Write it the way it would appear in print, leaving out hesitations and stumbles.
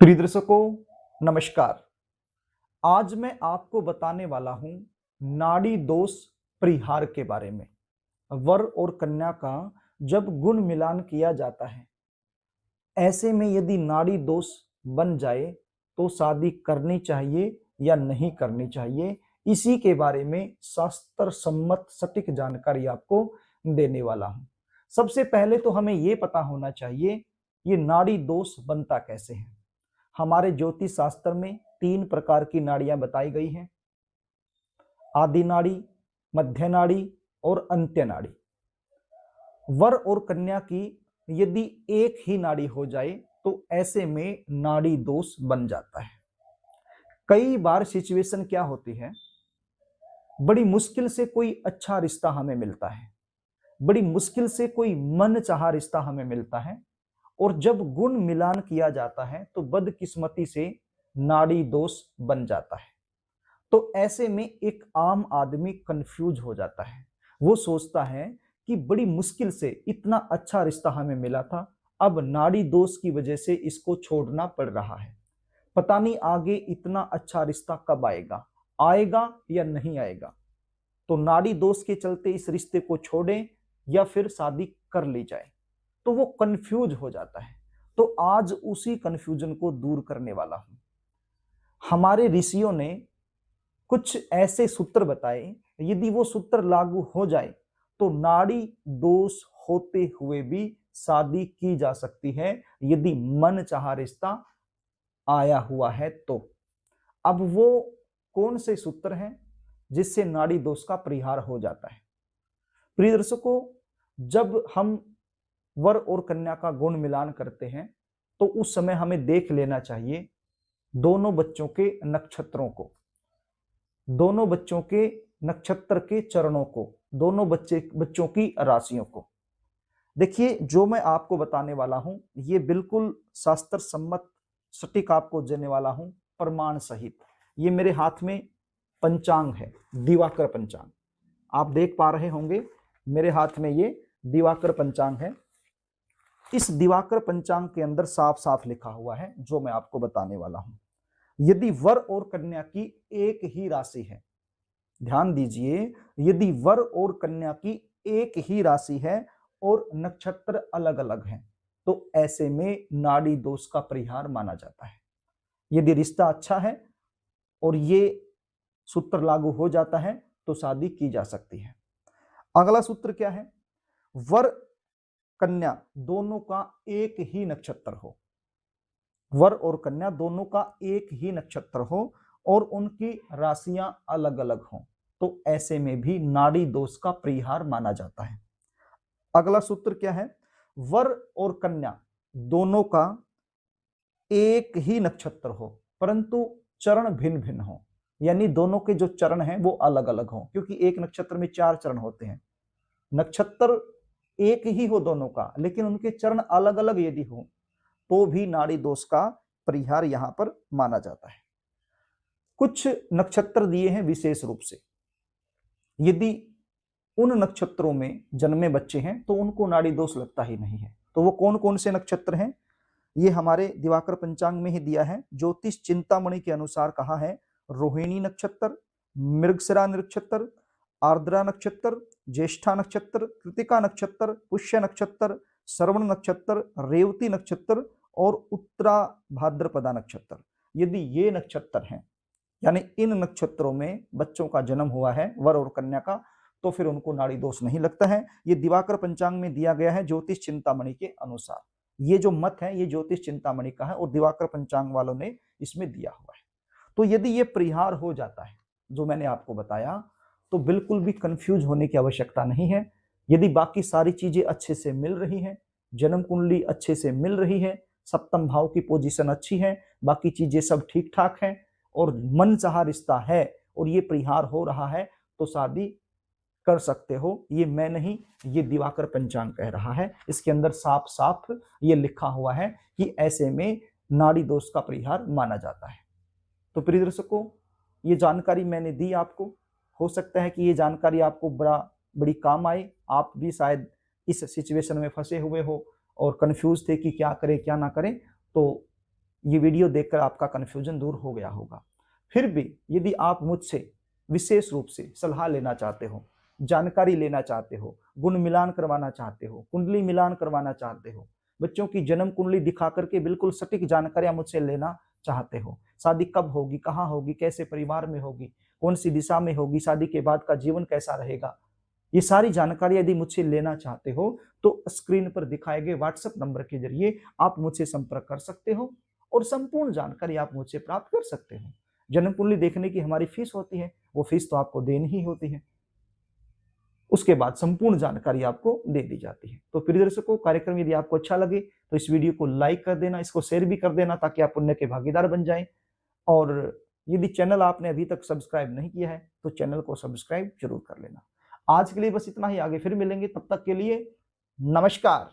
प्रिय दर्शकों, नमस्कार। आज मैं आपको बताने वाला हूं नाड़ी दोष परिहार के बारे में। वर और कन्या का जब गुण मिलान किया जाता है, ऐसे में यदि नाड़ी दोष बन जाए तो शादी करनी चाहिए या नहीं करनी चाहिए, इसी के बारे में शास्त्र सम्मत सटीक जानकारी आपको देने वाला हूं। सबसे पहले तो हमें यह पता होना चाहिए ये नाड़ी दोष बनता कैसे है। हमारे ज्योतिष शास्त्र में 3 प्रकार की नाड़ियां बताई गई हैं: आदि नाड़ी, मध्य नाड़ी और अंत्य नाड़ी। वर और कन्या की यदि एक ही नाड़ी हो जाए तो ऐसे में नाड़ी दोष बन जाता है। कई बार सिचुएशन क्या होती है, बड़ी मुश्किल से कोई अच्छा रिश्ता हमें मिलता है, बड़ी मुश्किल से कोई मन चाहा रिश्ता हमें मिलता है, और जब गुण मिलान किया जाता है तो बदकिस्मती से नाड़ी दोष बन जाता है। तो ऐसे में एक आम आदमी कंफ्यूज हो जाता है। वो सोचता है कि बड़ी मुश्किल से इतना अच्छा रिश्ता हमें मिला था, अब नाड़ी दोष की वजह से इसको छोड़ना पड़ रहा है। पता नहीं आगे इतना अच्छा रिश्ता कब आएगा, आएगा या नहीं आएगा। तो नाड़ी दोष के चलते इस रिश्ते को छोड़ें या फिर शादी कर ली जाए, तो वो कंफ्यूज हो जाता है। तो आज उसी कंफ्यूजन को दूर करने वाला हूं। हमारे ऋषियों ने कुछ ऐसे सूत्र बताए, यदि वो सूत्र लागू हो जाए तो नाड़ी दोष होते हुए भी शादी की जा सकती है, यदि मन चाहा रिश्ता आया हुआ है तो। अब वो कौन से सूत्र हैं जिससे नाड़ी दोष का परिहार हो जाता है? प्रिय दर्शकों, जब हम वर और कन्या का गुण मिलान करते हैं तो उस समय हमें देख लेना चाहिए दोनों बच्चों के नक्षत्रों को, दोनों बच्चों के नक्षत्र के चरणों को, दोनों बच्चों की राशियों को। देखिए, जो मैं आपको बताने वाला हूं ये बिल्कुल शास्त्र सम्मत सटीक आपको देने वाला हूं, प्रमाण सहित। ये मेरे हाथ में पंचांग है, दिवाकर पंचांग। आप देख पा रहे होंगे मेरे हाथ में ये दिवाकर पंचांग है। इस दिवाकर पंचांग के अंदर साफ साफ लिखा हुआ है जो मैं आपको बताने वाला हूं। यदि वर और कन्या की एक ही राशि है, ध्यान दीजिए, यदि वर और कन्या की एक ही राशि है और नक्षत्र अलग अलग हैं, तो ऐसे में नाड़ी दोष का परिहार माना जाता है। यदि रिश्ता अच्छा है और ये सूत्र लागू हो जाता है तो शादी की जा सकती है। अगला सूत्र क्या है? वर कन्या दोनों का एक ही नक्षत्र हो, वर और कन्या दोनों का एक ही नक्षत्र हो और उनकी राशियां अलग अलग हों, तो ऐसे में भी नाड़ी दोष का परिहार माना जाता है। अगला सूत्र क्या है? वर और कन्या दोनों का एक ही नक्षत्र हो परंतु चरण भिन्न भिन्न हो, यानी दोनों के जो चरण हैं वो अलग अलग हों, क्योंकि एक नक्षत्र में 4 चरण होते हैं। नक्षत्र एक ही हो दोनों का, लेकिन उनके चरण अलग अलग यदि हो तो भी नाड़ी दोष का परिहार यहां पर माना जाता है। कुछ नक्षत्र दिए हैं विशेष रूप से, यदि उन नक्षत्रों में जन्मे बच्चे हैं तो उनको नाड़ी दोष लगता ही नहीं है। तो वो कौन कौन से नक्षत्र हैं, ये हमारे दिवाकर पंचांग में ही दिया है। ज्योतिष चिंतामणि के अनुसार कहा है रोहिणी नक्षत्र, मृगशिरा नक्षत्र, आर्द्रा नक्षत्र, ज्येष्ठा नक्षत्र, कृतिका नक्षत्र, पुष्य नक्षत्र, श्रवण नक्षत्र, रेवती नक्षत्र और उत्तरा भाद्रपदा नक्षत्र। यदि ये नक्षत्र हैं, यानी इन नक्षत्रों में बच्चों का जन्म हुआ है वर और कन्या का, तो फिर उनको नाड़ी दोष नहीं लगता है। ये दिवाकर पंचांग में दिया गया है ज्योतिष चिंतामणि के अनुसार। ये जो मत है ये ज्योतिष चिंतामणि का है और दिवाकर पंचांग वालों ने इसमें दिया हुआ है। तो यदि ये परिहार हो जाता है जो मैंने आपको बताया, तो बिल्कुल भी कंफ्यूज होने की आवश्यकता नहीं है। यदि बाकी सारी चीजें अच्छे से मिल रही हैं, जन्म कुंडली अच्छे से मिल रही है, सप्तम भाव की पोजीशन अच्छी है, बाकी चीजें सब ठीक ठाक हैं और मन चाहा रिश्ता है और ये परिहार हो रहा है, तो शादी कर सकते हो। ये मैं नहीं, ये दिवाकर पंचांग कह रहा है। इसके अंदर साफ साफ ये लिखा हुआ है कि ऐसे में नाड़ी दोष का परिहार माना जाता है। तो प्रिय दर्शकों, ये जानकारी मैंने दी आपको। हो सकता है कि ये जानकारी आपको बड़ी काम आए। आप भी शायद इस सिचुएशन में फंसे हुए हो और कंफ्यूज थे कि क्या करें क्या ना करें। तो ये वीडियो देखकर आपका कन्फ्यूजन दूर हो गया होगा। फिर भी यदि आप मुझसे विशेष रूप से सलाह लेना चाहते हो, जानकारी लेना चाहते हो, गुण मिलान करवाना चाहते हो, कुंडली मिलान करवाना चाहते हो, बच्चों की जन्म कुंडली दिखा करके बिल्कुल सटीक जानकारियां मुझसे लेना चाहते हो, शादी कब होगी, कहाँ होगी, कैसे परिवार में होगी, कौन सी दिशा में होगी, शादी के बाद का जीवन कैसा रहेगा, ये सारी जानकारी यदि मुझसे लेना चाहते हो तो स्क्रीन पर दिखाए गए व्हाट्सएप नंबर के जरिए आप मुझसे संपर्क कर सकते हो और संपूर्ण जानकारी आप मुझसे प्राप्त कर सकते हो। जन्म कुंडली देखने की हमारी फीस होती है, वो फीस तो आपको देनी ही होती है। उसके बाद संपूर्ण जानकारी आपको दे दी जाती है। तो प्रिय दर्शकों, कार्यक्रम यदि आपको अच्छा लगे तो इस वीडियो को लाइक कर देना, इसको शेयर भी कर देना ताकि आप पुण्य के भागीदार बन जाएं। और यदि चैनल आपने अभी तक सब्सक्राइब नहीं किया है तो चैनल को सब्सक्राइब जरूर कर लेना। आज के लिए बस इतना ही, आगे फिर मिलेंगे, तब तक के लिए नमस्कार।